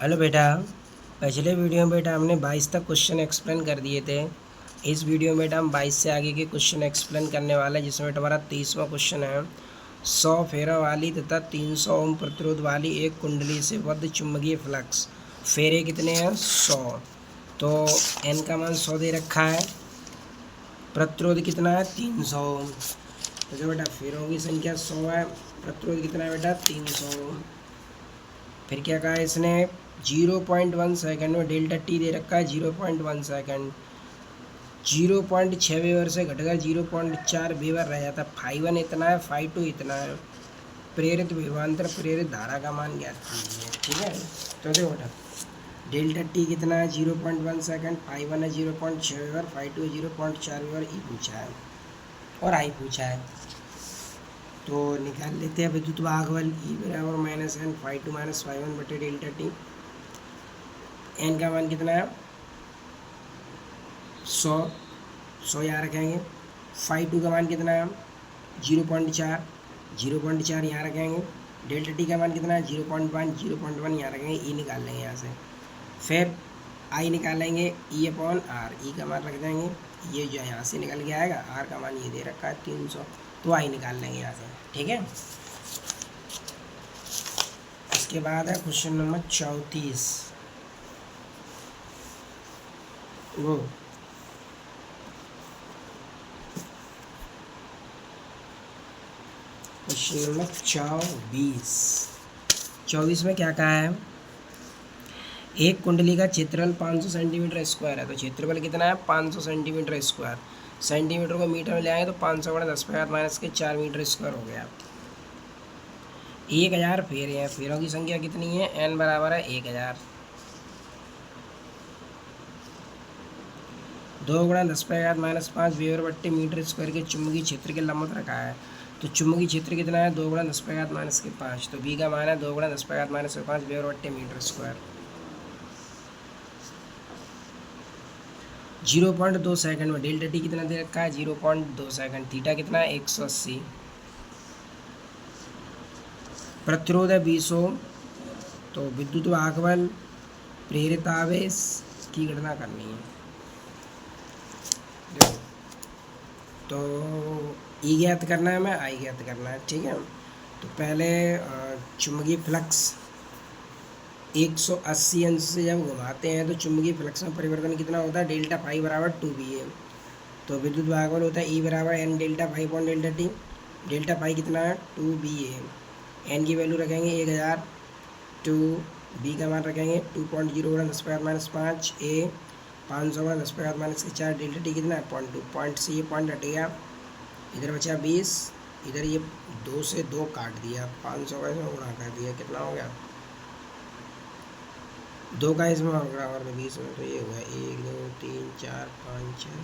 Hello बेटा। पिछले video में बेटा हमने 22 तक क्वेश्चन एक्सप्लेन कर दिए थे। इस वीडियो में बेटा हम 22 से आगे के क्वेश्चन एक्सप्लेन करने वाले हैं, जिसमें बेटा हमारा 30वां क्वेश्चन है। 100 फेरा वाली तथा 300 ओम प्रतिरोध वाली एक कुंडली से बद्ध चुंबकीय फ्लक्स। फेरे कितने हैं? 100। तो एन का मान 100 दे रखा है। प्रतिरोध कितना है? 300 ओम। तो जो बेटा फेरों की संख्या 100 है, प्रतिरोध कितना है बेटा? 300 ओम। फिर क्या कहा है इसने? 0.1 सेकेंड में डेल्टा टी दे रखा है 0.1 सेकेंड। 0.6 वेबर से घटकर 0.4 वेबर रह जाता है। फाई वन इतना है, फाई टू इतना है। प्रेरित विभवांतर प्रेरित धारा का मान ज्ञात कीजिए। ठीक है, तो देखो बेटा डेल्टा टी कितना है? 0.1 सेकेंड। फाई वन है 0.6 वेबर, फाई टू है 0.4 वेबर। ई पूछा है और आई पूछा है, तो निकाल लेते हैं विद्युत वाहक बल। ई बराबर minus N phi two minus phi one बटे डेल्टा टी। एन का मान कितना है? 100 यहाँ रखेंगे। फाई टू का मान कितना है? 0.4 0.4 यहाँ रखेंगे। डेल्टा टी का मान कितना है? 0.1 यहाँ रखेंगे। ई निकाल लेंगे यहाँ से। फिर आई निकालेंगे ई अपॉन आर। ई का मान रख देंगे, ये जो यहाँ से निकल के आएगा। आर का मान ये दे रखा है 300, तो आई निकाल लेंगे यहाँ से। ठीक है, इसके बाद है क्वेश्चन नंबर 34। वो क्वेश्चन नंबर 24 में क्या कहा है? एक कुंडली का क्षेत्रफल 500 सेंटीमीटर स्क्वायर है। तो क्षेत्रफल कितना है? 500 सेंटीमीटर स्क्वायर। सेंटीमीटर को मीटर में ले आए तो 500 बड़ा 10⁻⁻⁴ मीटर स्क्वायर हो गया। 1000 फेरे हैं। फेरों की संख्या कितनी है? n बराबर है 1000। 2 गुणा 10⁻⁻5 वेबर बट्टे मीटर स्क्वायर के चुंबकीय क्षेत्र के लंबवत रखा है। तो चुंबकीय क्षेत्र कितना है? 2 गुणा 10⁻⁻5। तो बी का मान है 2 गुणा 10⁻⁻5 वेबर बट्टे मीटर स्क्वायर। 0.2 सेकंड में डेल्टा टी कितना दे रखा है? 0.2 सेकंड। थीटा कितना है? 180। प्रतिरोध है 20 ओम। तो विद्युत वाहक बल प्रेरित आवेश की गणना करनी है। तो ई ज्ञात करना है, हमें आई ज्ञात करना है। ठीक है, तो पहले चुंबकीय फ्लक्स 180 अंश से जब घुमाते हैं तो चुंबकीय फ्लक्स में परिवर्तन कितना होता है? डेल्टा फाई बराबर 2 bm। तो विद्युत वाहक बल होता है ई बराबर N delta phi upon delta T. Delta phi कितना है? 2 bm। एन की वैल्यू रखेंगे 1000। 2 बी का मान रखेंगे 2.0 गुणा 10⁻⁻5। ए 500 गुणा 10⁻⁻4। डेल्टा टी कितना है? 0.2। पॉइंट से ये पॉइंट हट गया, इधर बचा 20। इधर ये 2 से 2 काट दिया, 500 का इसमें गुणा कर दिया, कितना हो गया? 2 का इसमें बराबर में 20 में, तो ये हुआ 1 2 3 4 5 6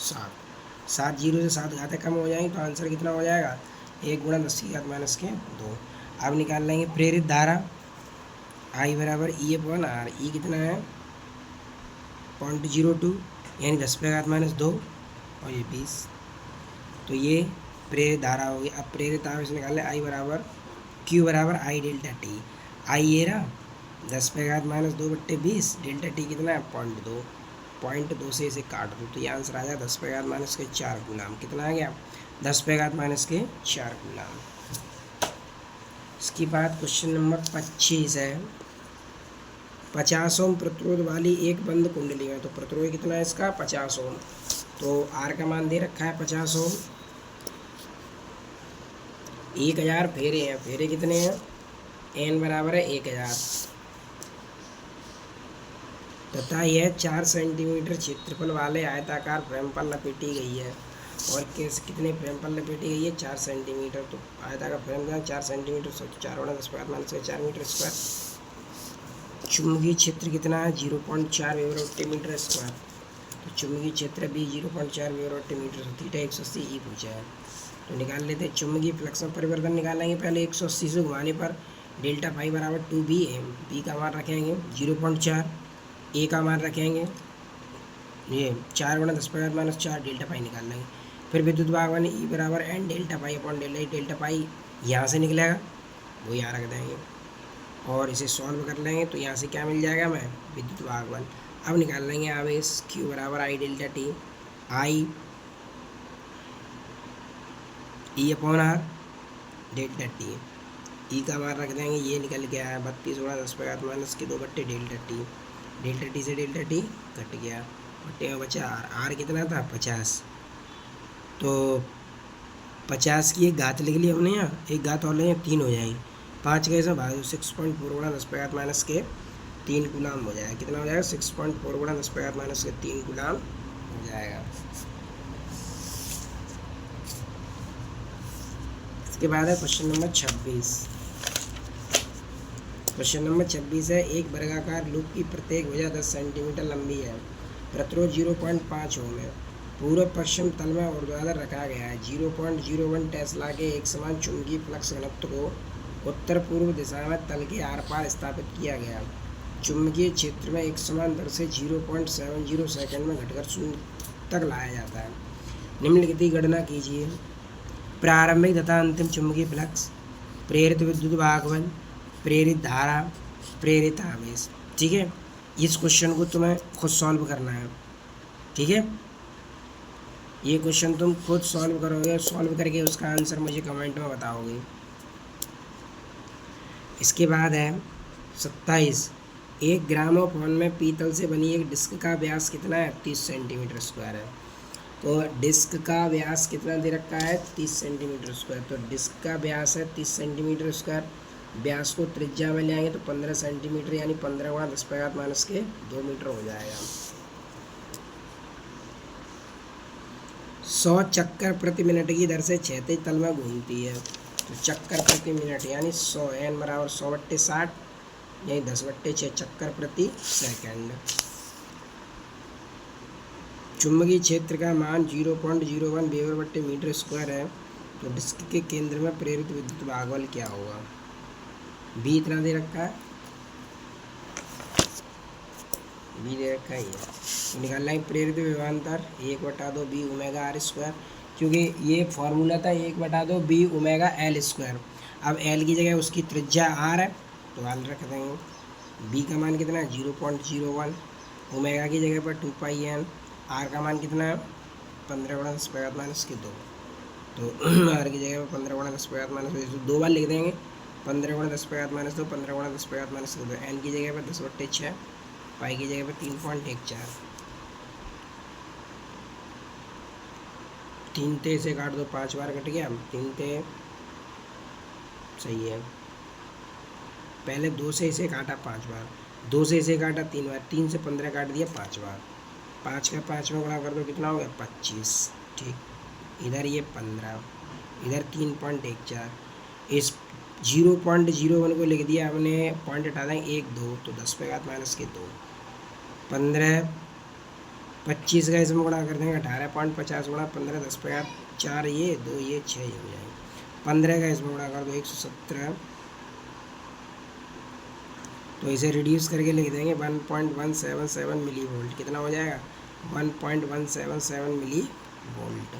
7। 7 जीरो से 7 घातें कम हो जाएंगी, तो आंसर कितना हो जाएगा? 1 गुणा 10⁻⁻2। अब निकाल लेंगे प्रेरित धारा। आई बराबर ई अपॉन आर। ई कितना है? 0.02 यानी 10⁻⁻2 और ये 20। तो ये प्रेरित धारा होगी। अब प्रेरित आवेश निकालें। आई बराबर क्यू बराबर आई डेल्टा टी। आई ये रहा 10⁻⁻2 बट्टे 20। डेल्टा टी कितना है? 0.2। 0.2 से इसे काट दो तो ये आंसर आ जाएगा 10⁻⁻4 कूलाम। कितना आ गया? 10⁻⁻4 कूलाम। इसके बाद क्वेश्चन नंबर 25 है। 50 ओम प्रतिरोध वाली एक बंद कुंडली में। तो प्रतिरोध कितना है इसका? 50 ओम। तो आर का मान दे रखा है 50 ओम। 1000 फेरे हैं। फेरे कितने हैं? एन बराबर है 1000 तथा यह 4 सेंटीमीटर क्षेत्रफल वाले आयताकार फ्रेम पर लपेटी गई है। और कितने फ्रेम पर लपेटी गई है? 4 सेंटीमीटर। तो आयताकार फ्रेम का 4 सेंटीमीटर, 4 गुणा 10⁻⁻4 मीटर स्क्वायर। चुंबकीय क्षेत्र कितना है? 0.4 वेबर बट्टे मीटर स्क्वायर। तो चुंबकीय क्षेत्र भी 0.4 वेबर बट्टे मीटर। थीटा 180 ई पूछा है, तो निकाल लेते हैं। चुंबकीय फ्लक्स में परिवर्तन निकालेंगे। पहले 180 से घुमाने पर डेल्टा फाई बराबर 2 bm। बी का मान रखेंगे 0.4। ए का मान रखेंगे ये 4 गुणा 10⁻⁻4। डेल्टा फाई निकाल लेंगे। फिर विद्युत वाहक बल ई बराबर N delta phi upon delta. Delta phi यहाँ से निकलेगा, वो यहाँ रख देंगे। और इसे सॉल्व कर लेंगे तो यहाँ से क्या मिल जाएगा हमें, विद्युत भागफल। अब निकाल लेंगे आवेश Q बराबर I delta T, I E upon R delta T. E का मान रख देंगे, ये निकल गया है 32 गुणा 10⁻⁻2 डेल्टा टी। डेल्टा टी से डेल्टा टी कट गया, बट्टे में बचा आर। आर कितना था 50, तो 50 की एक घात लिख ली हमने, यहाँ एक घात और लेंगे 3 हो जाएगी। 5 कैसे भाग 6.4 गुणा 10⁻³ कूलाम हो जाएगा। कितना हो जाएगा 6.4 गुणा 10⁻³ कूलाम हो जाएगा। इसके बाद है क्वेश्चन नंबर 26। क्वेश्चन नंबर 26 है, एक वर्गाकार लूप की प्रत्येक भुजा 10 सेंटीमीटर लंबी है, प्रतिरोध 0.5 ओम है, पूर्व पश्चिम तल में ऊर्ध्वाधर रखा गया है। 0.01 टेस्ला के एक समान चुंबकीय फ्लक्स घनत्व को उत्तर पूर्व दिशा में तल के आर पार स्थापित किया गया। चुंबकीय क्षेत्र में एक समान दर से 0.70 सेकंड में घटकर शून्य तक लाया जाता है। निम्नलिखित की गणना कीजिए। प्रारंभिक तथा अंतिम चुंबकीय फ्लक्स, प्रेरित विद्युत भागफल, प्रेरित धारा, प्रेरित आवेश। ठीक है, इस क्वेश्चन को तुम्हें खुद सॉल्व करना है। ठीक है, ये क्वेश्चन तुम खुद सॉल्व करोगे, सॉल्व करके उसका आंसर मुझे कमेंट में बताओगे। इसके बाद है 27, एक ग्रामोफोन में पीतल से बनी एक डिस्क का व्यास कितना है 30 सेंटीमीटर स्क्वायर है। तो डिस्क का व्यास कितना दे रखा है 30 सेंटीमीटर स्क्वायर। तो डिस्क का व्यास है 30 सेंटीमीटर स्क्वायर, व्यास को त्रिज्या में ले आएंगे तो 15 सेंटीमीटर यानी 15 गुणा 10⁻⁻² मीटर हो जाएगा। 100 चक्कर प्रति मिनट की दर से क्षैतिज तल में घूमती है। तो चक्कर प्रति मिनट यानी 100 n बराबर 100/60 यानी 10/6 चक्कर प्रति सेकंड। चुंबकीय क्षेत्र का मान 0.01 वेबर/मीटर स्क्वायर है। तो डिस्क के केंद्र में प्रेरित विद्युत भागफल क्या होगा। बी इतना दे रखा है, बी दे रखा ही है, तो निकालना है प्रेरित विभवांतर 1/2 बी ओमेगा आर स्क्वायर, क्योंकि ये फॉर्मूला था 1/2 बी ओमेगा एल स्क्वायर। अब एल की जगह उसकी त्रिज्या आर है तो आर रख देंगे। बी का मान कितना है 0.01, ओमेगा की जगह पर 2πn, आर का मान कितना है 15 गुणा 10⁻⁻²। तो आर की जगह पर 15 गुणा 10⁻⁻², 2 बार लिख देंगे 15 गुणा 10⁻⁻², 15 गुणा 10⁻⁻²। एन की जगह पर 10/6, पाई की जगह पर 3.14। 3 ते से काट दो 5 बार कट गया, 3 ते सही है। पहले 2 से इसे काटा 5 बार, 2 से इसे काटा 3 बार, 3 से 15 काट दिया 5 बार, 5 का 5 में गुणा कर दो कितना हो गया 25। ठीक, इधर ये 15, इधर 3.14। इस 0.01 को लिख दिया हमने, पॉइंट हटा देंगे 1 2, तो 10⁻⁻²। 15 25 का इसमें गुणा कर देंगे 18.50 गुणा 15 10/4, ये 2 ये 6 हो जाएंगे। 15 का इसमें गुणा कर दो 117, तो इसे रिड्यूस करके लिख देंगे 1.177 मिली वोल्ट। कितना हो जाएगा 1.177 मिली वोल्ट।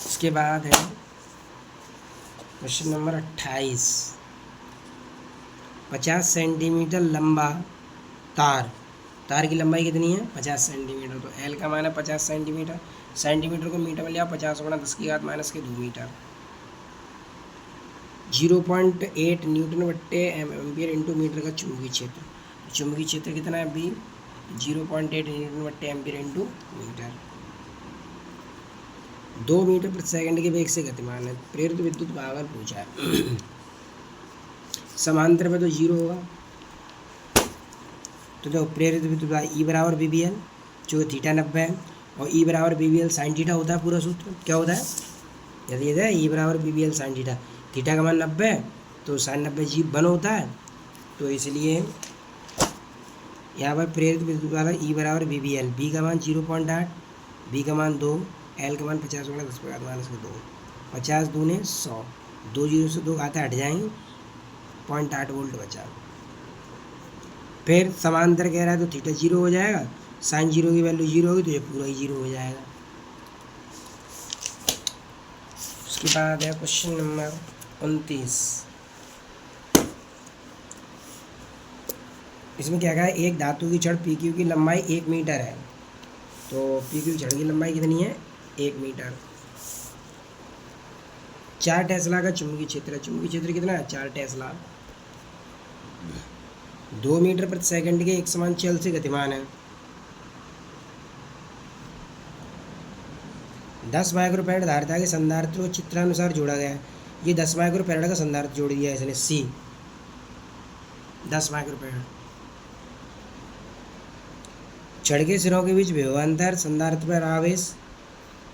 इसके बाद है क्वेश्चन नंबर 28, 50 सेंटीमीटर लंबा तार की लंबाई कितनी है 50 सेंटीमीटर। तो एल का मान है 50 सेंटीमीटर, सेंटीमीटर को मीटर में लिया 50 गुणा 10⁻⁻² मीटर। 0.8 न्यूटन/एम्पियर इंटू मीटर का चुंबकीय क्षेत्र। चुंबकीय क्षेत्र कितना है बी 0.8 न्यूटन/एम्पियर इंटू मीटर। 2 मीटर प्रति सेकंड के वेग से गतिमान है। प्रेरित विद्युत भागफल पूछा है। समांतर में तो 0 होगा, तो देखो प्रेरित विद्युत ई बराबर BBL, जो थीटा 90 है, और ई बराबर BBL साइन थीटा होता है। पूरा सूत्र क्या होता है, यदि ये है ई बराबर BBL साइन थीटा, थीटा का मान 90 है तो साइन 90 जी 1 होता है। तो इसलिए यहाँ पर प्रेरित विद्युत भागफल ई बराबर BBL, बी का मान 0.8, बी का मान 2, एल का मान 50 गुणा 10⁻⁻²। 50 दूने 100, 2 0 से 2 घातें हट जाएंगे, 0.8 वोल्ट बचा। फिर समांतर कह रहा है तो थीटा 0 हो जाएगा, साइन 0 की वैल्यू 0 होगी तो ये पूरा ही 0 हो जाएगा। इसके बाद है क्वेश्चन नंबर 29। इसमें क्या कहा है, एक धातु की छड़ पी क्यू की लंबाई 1 मीटर है। तो पी क्यू की छड़ की लंबाई कितनी है, 1 मीटर। 4 टेस्ला का चुंबकीय क्षेत्र है। चुंबकीय क्षेत्र कितना है, 4 टेस्ला। 2 मीटर प्रति सेकंड के एक समान चल से गतिमान है। 10 माइक्रोफैराड धारिता के संधारित्र को चित्रानुसार जोड़ा गया है। ये 10 माइक्रोफैराड का संधारित्र जोड़ दिया है इसने, सी 10 माइक्रोफैराड। छड़ के सिरों के बीच विभवांतर संधारित्र पर आवेश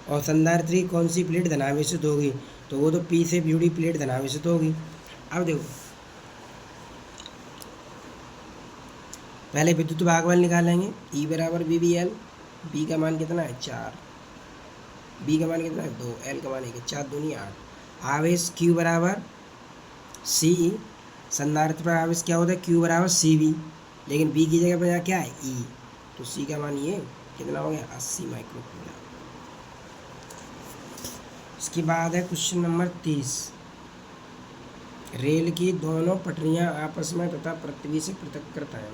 और संधारित्र की कौन सी प्लेट धनावेशित होगी, तो वो तो पी से जुड़ी प्लेट धनावेशित होगी। अब देखो पहले विद्युत भागबल निकालेंगे। ई बराबर बी बी एल। बी का मान कितना है, 4। बी का मान कितना है, 2। एल का मान 1 है। 4 दूनी 8। आवेश क्यू बराबर सी ई। संधारित्र पर आवेश क्या होता है, क्यू बराबर सी बी। लेकिन बी की जगह पर यहाँ क्या है, ई। तो सी का मान ये कितना हो गया, 80 माइक्रोकूलम। इसके बाद है क्वेश्चन नंबर 30। रेल की दोनों पटरियां आपस में तथा पृथ्वी से पृथक करता है।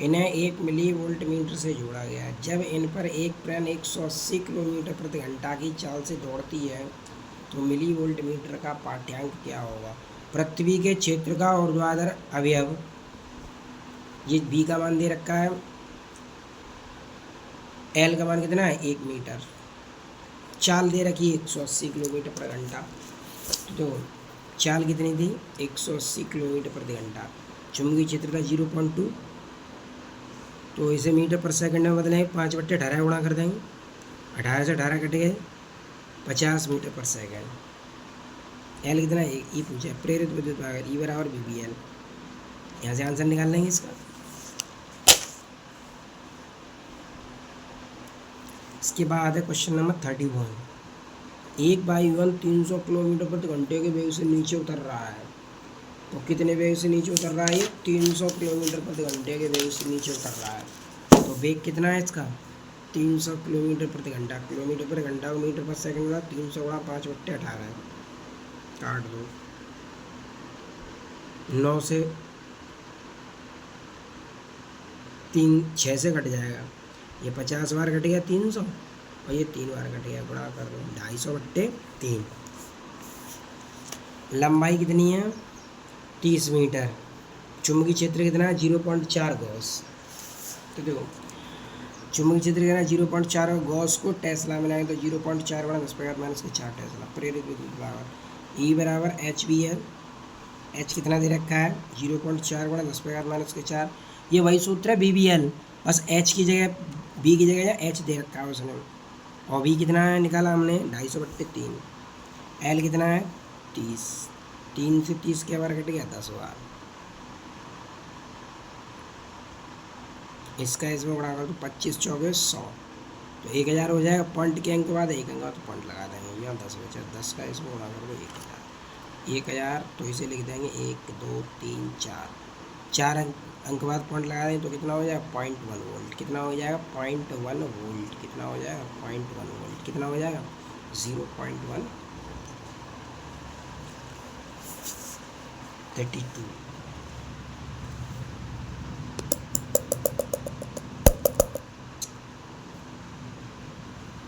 इन्हें 1 मिली वोल्ट मीटर से जोड़ा गया है। जब इन पर एक ट्रेन 180 किलोमीटर प्रति घंटा की चाल से दौड़ती है तो मिली वोल्ट मीटर का पाठ्यांक क्या होगा। पृथ्वी के क्षेत्र का ऊर्ध्वाधर अवयव, ये बी का मान दे रखा है। एल का मान कितना है, 1 मीटर। चाल दे रखी 180 किलोमीटर प्रति घंटा। तो चाल कितनी थी, 180 किलोमीटर प्रति घंटा। चुंबकीय क्षेत्र था 0.2। तो इसे मीटर पर सेकंड में बदलेंगे, 5/18 गुणा कर देंगे। 18 से 18 कट गए, 50 मीटर पर सेकंड। एल कितना है, ई पूछा है। प्रेरित विद्युत भाग ई बराबर बी बी एल। यहाँ से आंसर निकाल लेंगे इसका। इसके बाद है क्वेश्चन नंबर 31। एक वायुयान 300 किलोमीटर प्रति घंटे के वेग से नीचे उतर रहा है। तो कितने वेग से नीचे उतर रहा है, ये 300 किलोमीटर प्रति घंटे के वेग से नीचे उतर रहा है। तो वेग कितना है इसका, 300 किलोमीटर प्रति घंटा। किलोमीटर प्रति घंटा को मीटर पर सेकंड का 300 गुणा 5/18 काट दो। 9 से 6 से कट जाएगा। ये 50 बार कट गया 300 और ये 3 बार कट गया, गुणा कर दो 250/3। लंबाई कितनी है, 30 मीटर। चुंबकीय क्षेत्र कितना है, 0.4 गॉस। तो देखो चुंबकीय क्षेत्र कितना है, 0.4 गॉस को टेस्ला में लाएंगे तो 0.4 गुणा 10⁻⁴ टेस्ला। प्रेरित विद्युत भाग ई बराबर एच बी एल। एच कितना दे रखा है, 0.4 गुणा 10⁻⁴। ये वही सूत्र है बी बी एल, बस एच की जगह बी की जगह एच दे रखा है उसने। और बी कितना है निकाला हमने, 250/3। एल कितना है, 30। 3 से 30 के बार कट गया, 10 बार। इसका इसमें गुणा कर तो 25 चौके 100। तो 1000 हो जाएगा। पॉइंट के अंक के बाद 1 अंक तो पॉइंट लगा देंगे। यहाँ 10 बचा, 10 का इसमें गुणा कर दो 1000। 1000 तो इसे लिख देंगे 1 2 3 4। 4 अंक बाद पॉइंट लगा देंगे तो कितना हो जाएगा, 0.1 वोल्ट। कितना हो जाएगा, 0.1 वोल्ट। कितना हो जाएगा, 0.1 वोल्ट। कितना हो जाएगा, 0.1 32।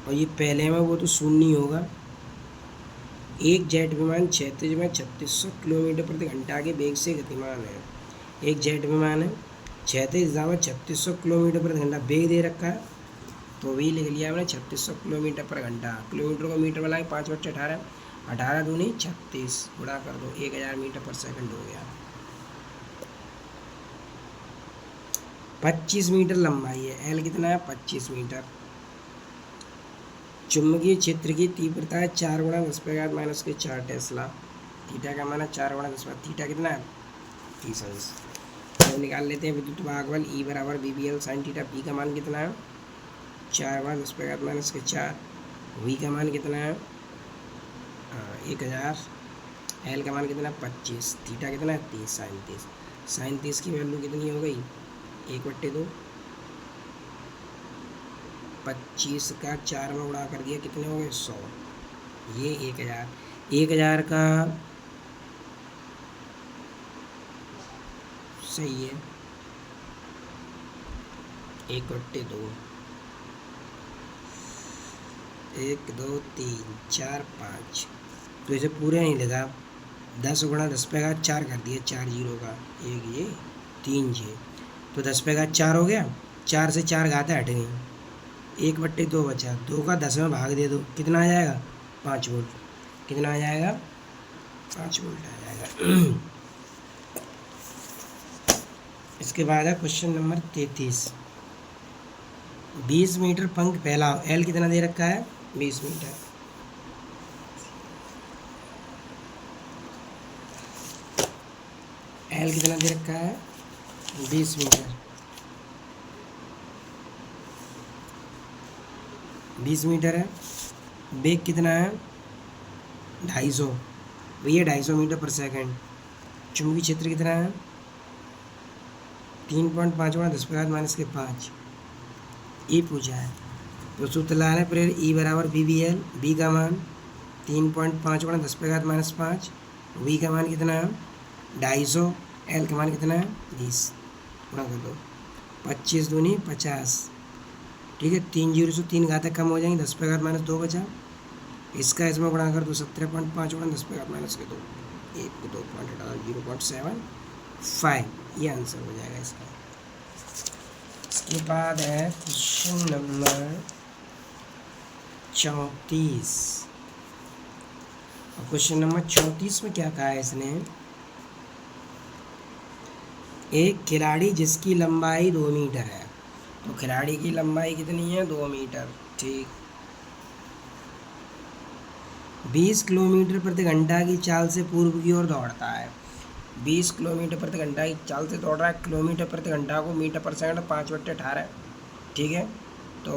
और ये पहले में वो तो शून्य ही होगा। एक जेट विमान क्षैतिज में 3600 किलोमीटर प्रति घंटा के वेग से गतिमान है। एक जेट विमान है क्षैतिज दिशा में 3600 किलोमीटर प्रति घंटा वेग दे रखा है। तो भी लिख लिया हमने 3600 किलोमीटर प्रति घंटा। किलोमीटर को मीटर में लाए 5/18। 18 दूनी 36 गुणा कर दो 1000 मीटर पर सेकंड हो गया। 25 मीटर लंबाई है। एल कितना है, 25 मीटर। चुंबकीय क्षेत्र की तीव्रता है 4 गुणा 10⁻⁴ टेस्ला। थीटा का मान है 4 गुणा 10। थीटा कितना है, 30 अंश। तो निकाल लेते हैं विद्युत भागबल ई बराबर B B L sine theta. P का मान कितना है, 4 गुणा 10⁻⁴। वी का मान कितना है, 1000। एल का मान कितना है, 25। थीटा कितना है, 30 साइन 30। साइन 30 की वैल्यू कितनी हो गई, 1/2। 25 का 4 में उड़ा कर दिया, कितने हो गए, 100। ये 1000। 1000 का सही है, 1/2, 1 2 3 4 5। तो इसे पूरे नहीं लिखा, 10 गुणा 10 पे का 4 कर दिया, 4 जीरो का, एक ये 3 ये, तो 10 पे का 4 हो गया, 4 से 4 घातें हट गई, 1/2 बचा, 2 का 10 में भाग दे दो, कितना आ जाएगा 5 वोल्ट, कितना आ जाएगा 5 वोल्ट आ जाएगा। इसके बाद है क्वेश्चन नंबर 33। 20 मीटर पंख फैलाओ, एल कितना दे रखा है 20 मीटर, एल कितना दे रखा है 20 मीटर, 20 मीटर है, वेग कितना है 250, भैया 250 मीटर पर सेकंड, चुंबकीय क्षेत्र कितना है 3.5 गुणा 10⁻⁵ ये पूछा है। तो सूत्र लगाना है प्रेर ई बराबर BBL, बी का मान 3.5 गुणा 10⁻⁵, वी का मान कितना है 250, एल का मान कितना है 20, गुणा कर दो, 25 दूनी 50, ठीक है, 3 जीरो से 3 घातक कम हो जाएंगे, 10⁻⁻2 बचा, इसका इसमें गुणा कर दो 17.5 गुणा 10⁻⁻2, 1 2 पॉइंट 0.75, ये आंसर हो जाएगा इसका। इसके बाद है क्वेश्चन नंबर 34। और क्वेश्चन नंबर 34 में क्या कहा है इसने, एक खिलाड़ी जिसकी लंबाई 2 मीटर है, तो खिलाड़ी की लंबाई कितनी है 2 मीटर, ठीक, 20 किलोमीटर प्रति घंटा की चाल से पूर्व की ओर दौड़ता है, 20 किलोमीटर प्रति घंटा की चाल से दौड़ रहा है, किलोमीटर प्रति घंटा को मीटर पर सेकंड 5/18, ठीक है, तो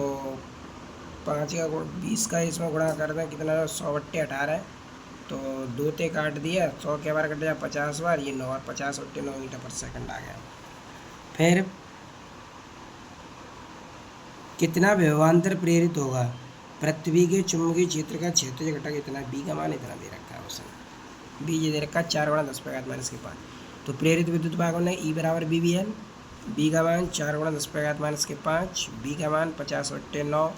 5 का 20 का इसमें गुणा कर दें कितना 100/18, तो 2 ते काट दिया, 100 के बार कट जाए 50 बार, ये 9 और 50/9 मीटर पर सेकंड आ गया। फिर कितना विभवांतर प्रेरित होगा, पृथ्वी के चुंबकीय क्षेत्र का क्षेत्रीय घटक इतना, बी का मान इतना दे रखा है उसने, बी ये दे रखा है 4 गुणा 10⁻⁵, तो प्रेरित विद्युत भागों ने ई बराबर BBL, बी का मान 4 गुणा 10⁻⁵, बी का मान 50/9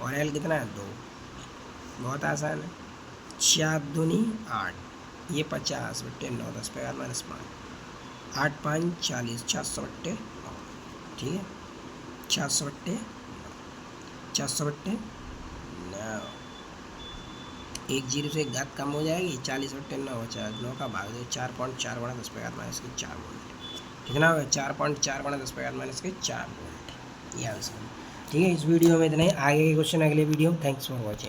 और एल कितना है 2, बहुत आसान है, 4 दूनी 8, ये 50/9 10⁻⁵, 8 5 40, 400/9, ठीक है, 400/9, 400/9, 1 जीरो से 1 घात कम हो जाएगी, 40/9 बचा, 9 का भाग दो, 4.4 गुणा 10⁻⁴ वोल्ट, कितना होगा 4.4 गुणा 10⁻⁴ वोल्ट, ये आंसर। ठीक है, इस वीडियो में इतना ही, आगे के क्वेश्चन अगले वीडियो। Thanks for watching.